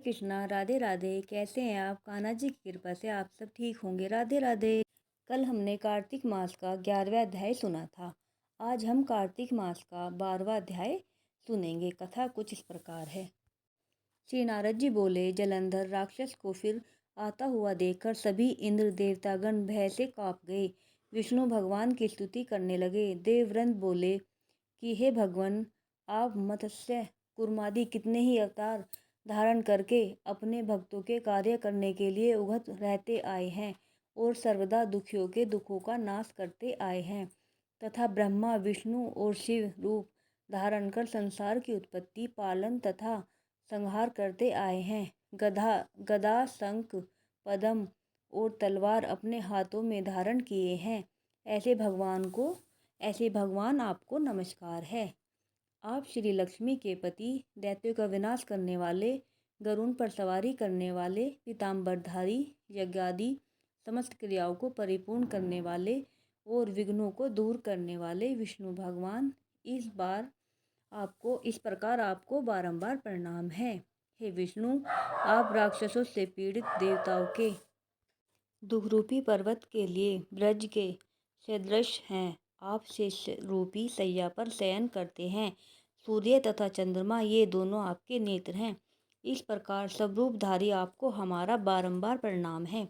कृष्णा, राधे राधे। कैसे हैं आप? कान्हा जी की कृपा से आप सब ठीक होंगे। राधे राधे। कल हमने कार्तिक मास का 11वां अध्याय सुना था। आज हम कार्तिक मास का 12वां अध्याय सुनेंगे। कथा कुछ इस प्रकार है। श्री नारद जी बोले, जलंधर राक्षस को फिर आता हुआ देखकर सभी इंद्र देवतागण भय से कांप गए। विष्णु भगवान की स्तुति करने लगे। देवव्रत बोले कि हे भगवान, आप मत्स्य कूर्मादि कितने ही अवतार धारण करके अपने भक्तों के कार्य करने के लिए उगत रहते आए हैं और सर्वदा दुखियों के दुखों का नाश करते आए हैं तथा ब्रह्मा विष्णु और शिव रूप धारण कर संसार की उत्पत्ति, पालन तथा संहार करते आए हैं। गदा शंख पद्म और तलवार अपने हाथों में धारण किए हैं। ऐसे भगवान आपको नमस्कार है। आप श्री लक्ष्मी के पति, दैत्यों का विनाश करने वाले, गरुड़ पर सवारी करने वाले, पीताम्बरधारी, यज्ञादि समस्त क्रियाओं को परिपूर्ण करने वाले और विघ्नों को दूर करने वाले विष्णु भगवान, इस प्रकार आपको बारंबार प्रणाम है। हे विष्णु, आप राक्षसों से पीड़ित देवताओं के दुखरूपी पर्वत के लिए ब्रज के सदृश हैं। आप शेष रूपी सैया पर शयन करते हैं। सूर्य तथा चंद्रमा ये दोनों आपके नेत्र हैं। इस प्रकार सब रूपधारी आपको हमारा बारंबार प्रणाम है।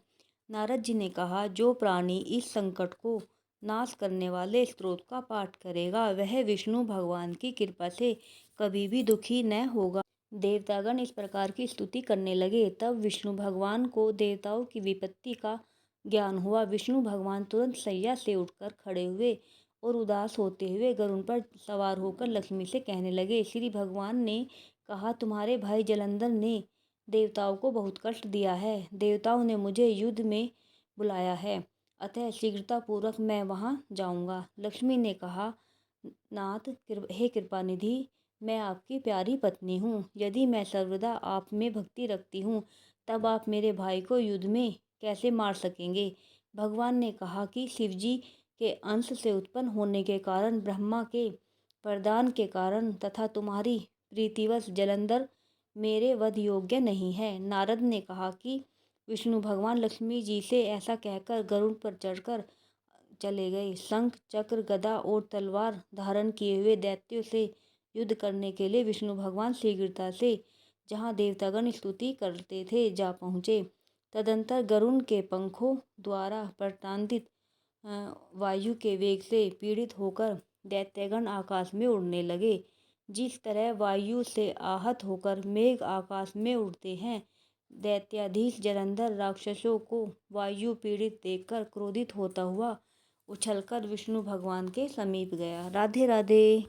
नारद जी ने कहा, जो प्राणी इस संकट को नाश करने वाले स्तोत्र का पाठ करेगा वह विष्णु भगवान की कृपा से कभी भी दुखी न होगा। देवतागण इस प्रकार की स्तुति करने लगे। तब विष्णु भगवान को देवताओं की विपत्ति का ज्ञान हुआ। विष्णु भगवान तुरंत शैया से उठकर खड़े हुए और उदास होते हुए गरुड़ पर सवार होकर लक्ष्मी से कहने लगे। श्री भगवान ने कहा, तुम्हारे भाई जलंधर ने देवताओं को बहुत कष्ट दिया है। देवताओं ने मुझे युद्ध में बुलाया है, अतः शीघ्रतापूर्वक मैं वहाँ जाऊँगा। लक्ष्मी ने कहा, नाथ हे कृपानिधि, मैं आपकी प्यारी पत्नी हूँ। यदि मैं सर्वदा आप में भक्ति रखती हूँ तब आप मेरे भाई को युद्ध में कैसे मार सकेंगे। भगवान ने कहा कि शिवजी के अंश से उत्पन्न होने के कारण, ब्रह्मा के वरदान के कारण तथा तुम्हारी प्रीतिवश जलंधर मेरे वध योग्य नहीं है। नारद ने कहा कि विष्णु भगवान लक्ष्मी जी से ऐसा कहकर गरुड़ पर चढ़कर चले गए। शंख चक्र गदा और तलवार धारण किए हुए दैत्यों से युद्ध करने के लिए विष्णु भगवान शीघ्रता से जहाँ देवतागण स्तुति करते थे जा पहुँचे। तदंतर गरुड़ के पंखों द्वारा प्रताड़ित वायु के वेग से पीड़ित होकर दैत्यगण आकाश में उड़ने लगे। जिस तरह वायु से आहत होकर मेघ आकाश में उड़ते हैं, दैत्याधीश जलंधर राक्षसों को वायु पीड़ित देखकर क्रोधित होता हुआ उछलकर विष्णु भगवान के समीप गया। राधे राधे।